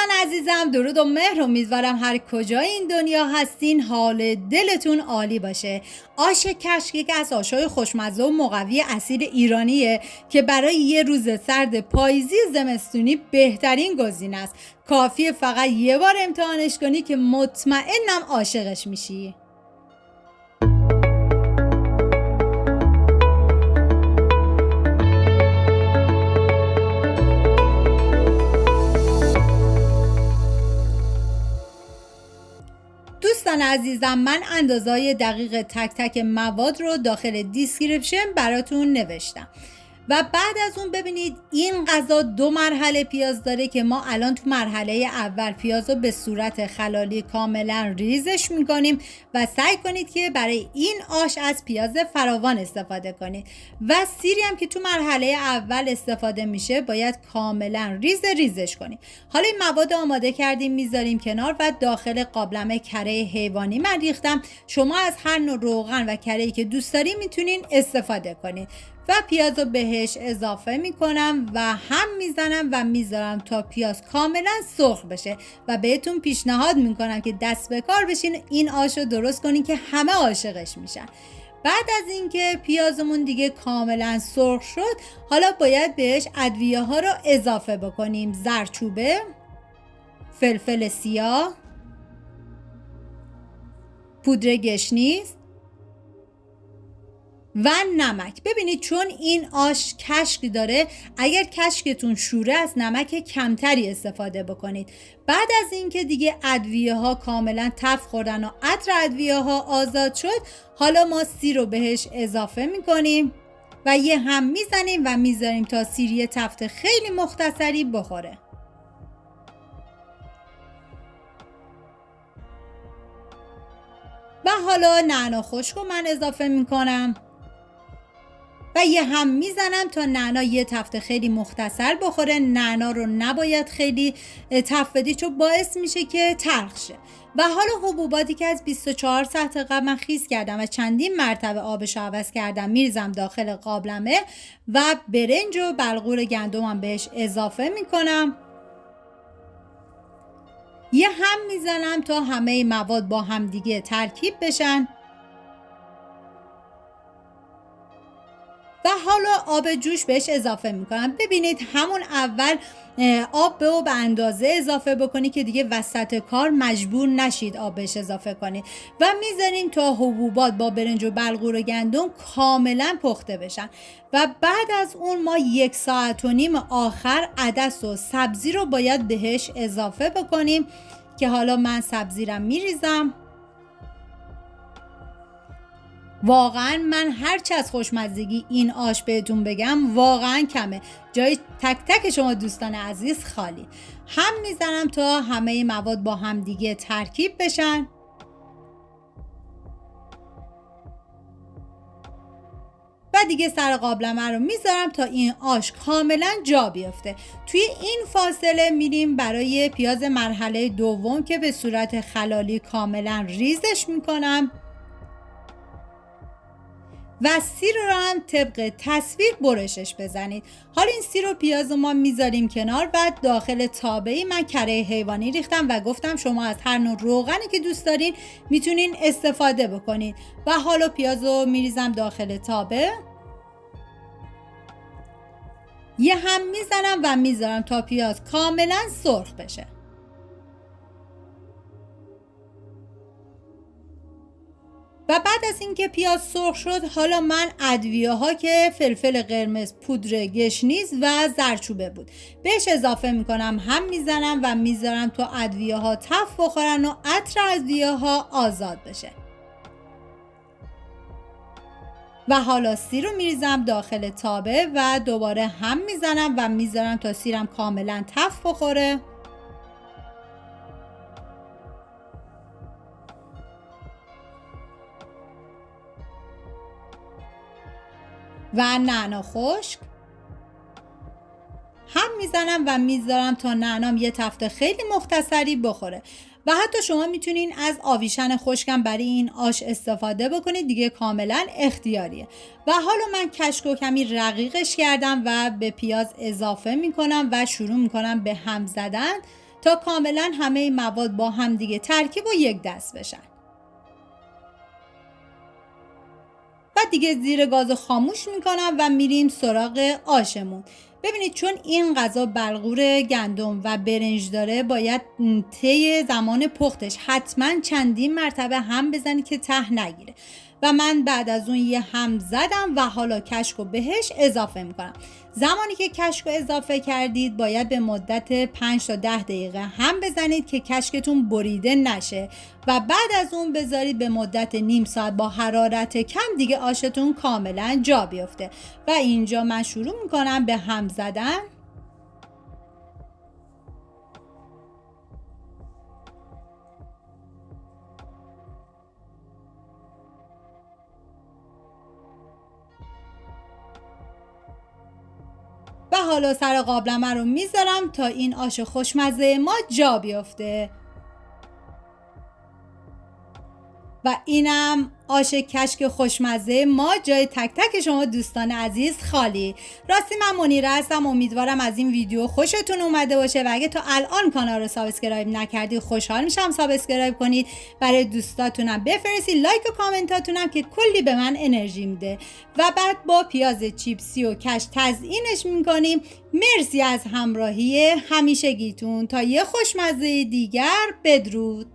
دوستان عزیزم، درود و مهر. امیدوارم هر کجای این دنیا هستین حال دلتون عالی باشه. آش کشک یکی از آشای خوشمزه و مقوی اصیل ایرانیه که برای یه روز سرد پاییزی زمستونی بهترین گزینه است. کافیه فقط یه بار امتحانش کنی که مطمئنم عاشقش میشی. دوستان عزیزم، من اندازه‌های دقیق تک تک مواد رو داخل دیسکریپشن براتون نوشتم و بعد از اون ببینید این غذا 2 مرحله پیاز داره که ما الان تو مرحله اول پیاز رو به صورت خلالی کاملا ریزش میکنیم و سعی کنید که برای این آش از پیاز فراوان استفاده کنید و سیری هم که تو مرحله اول استفاده میشه باید کاملا ریزش کنید. حالا این مواد آماده کردیم میذاریم کنار و داخل قابلمه کره حیوانی من ریختم. شما از هر نوع روغن و کره‌ای که دوست دارید میتونین استفاده کنید و پیاز رو بهش اضافه میکنم و هم میزنم و میذارم تا پیاز کاملا سرخ بشه و بهتون پیشنهاد میکنم که دست به کار بشین این آش رو درست کنین که همه عاشقش میشن. بعد از اینکه پیازمون دیگه کاملا سرخ شد حالا باید بهش ادویه ها رو اضافه بکنیم: زردچوبه، فلفل سیاه، پودر گشنیز و نمک. ببینید چون این آش کشک داره، اگر کشکتون شوره از نمک کمتری استفاده بکنید. بعد از اینکه دیگه ادویه ها کاملا تف خوردن و عطر ادویه ها آزاد شد، حالا ما سیر رو بهش اضافه میکنیم و یه هم میزنیم و میذاریم تا سیر یه تفت خیلی مختصری بخوره. و حالا نعنا خشک رو من اضافه میکنم و یه هم میزنم تا نعنا یه تفت خیلی مختصر بخوره. نعنا رو نباید خیلی تفت بدی چون باعث میشه که تلخ شه. و حالا حبوباتی که از 24 ساعت قبل من خیس کردم و چندین مرتبه آبش عوض کردم میریزم داخل قابلمه و برنج و بلغور گندمم بهش اضافه میکنم. یه هم میزنم تا همه مواد با هم دیگه ترکیب بشن و حالا آب جوش بهش اضافه میکنم. ببینید همون اول آب به اندازه اضافه بکنید که دیگه وسط کار مجبور نشید آب بهش اضافه کنید و میذاریم تا حبوبات با برنج و بلغور و گندم کاملا پخته بشن و بعد از اون ما 1.5 ساعت آخر عدس و سبزی رو باید بهش اضافه بکنیم که حالا من سبزی رو میریزم. واقعا من هرچی از خوشمزگی این آش بهتون بگم واقعا کمه، جای تک تک شما دوستان عزیز خالی. هم میزنم تا همه مواد با هم دیگه ترکیب بشن و دیگه سر قابلمه رو میذارم تا این آش کاملا جا بیفته. توی این فاصله میریم برای پیاز مرحله دوم که به صورت خلالی کاملا ریزش میکنم و سیر رو هم طبق تصویر برشش بزنید. حالا این سیر و پیاز رو ما میذاریم کنار. بعد داخل تابه‌ای من کره حیوانی ریختم و گفتم شما از هر نوع روغنی که دوست دارین میتونین استفاده بکنید و حالا پیاز رو میریزم داخل تابه، یه هم میزنم و میذارم تا پیاز کاملا سرخ بشه. و بعد از اینکه پیاز سرخ شد حالا من ادویه ها که فلفل قرمز، پودر گشنیز و زردچوبه بود بهش اضافه میکنم، هم میزنم و میذارم تا ادویه ها تف بخورن و عطر ادویه ها آزاد بشه. و حالا سیر رو میریزم داخل تابه و دوباره هم میزنم و میذارم تا سیرم کاملا تف بخوره. و نعنا خشک هم میزنم و میذارم تا نعنام یه تفت خیلی مختصری بخوره. و حتی شما میتونین از آویشن خشکم برای این آش استفاده بکنید، دیگه کاملا اختیاریه. و حالا من کشک و کمی رقیقش کردم و به پیاز اضافه میکنم و شروع میکنم به هم زدن تا کاملا همه مواد با هم دیگه ترکیب و یک دست بشن. بعد دیگه زیر گاز خاموش میکنم و میریم سراغ آشمون. ببینید چون این غذا بلغور گندم و برنج داره باید طی زمان پختش حتما چندین مرتبه هم بزنید که ته نگیره و من بعد از اون یه هم زدم و حالا کشک رو بهش اضافه میکنم. زمانی که کشک رو اضافه کردید باید به مدت 5 تا 10 دقیقه هم بزنید که کشکتون بریده نشه و بعد از اون بذارید به مدت نیم ساعت با حرارت کم دیگه آشتون کاملا جا بیفته. و اینجا من شروع میکنم به هم زدن. و حالا سر قابلمه رو میذارم تا این آش خوشمزه ما جا بیفته. و اینم آش کشک خوشمزه ما جای تک تک شما دوستان عزیز خالی. راستی من منیره هستم، امیدوارم از این ویدیو خوشتون اومده باشه و اگه تا الان کانال رو سابسکرایب نکردید خوشحال میشم سابسکرایب کنید، برای دوستاتونم بفرستید، لایک و کامنتاتونم که کلی به من انرژی میده. و بعد با پیاز چیپسی و کشک تزیینش میکنیم. مرسی از همراهی همیشگیتون، تا یه خوشمزه دیگر، بدرود.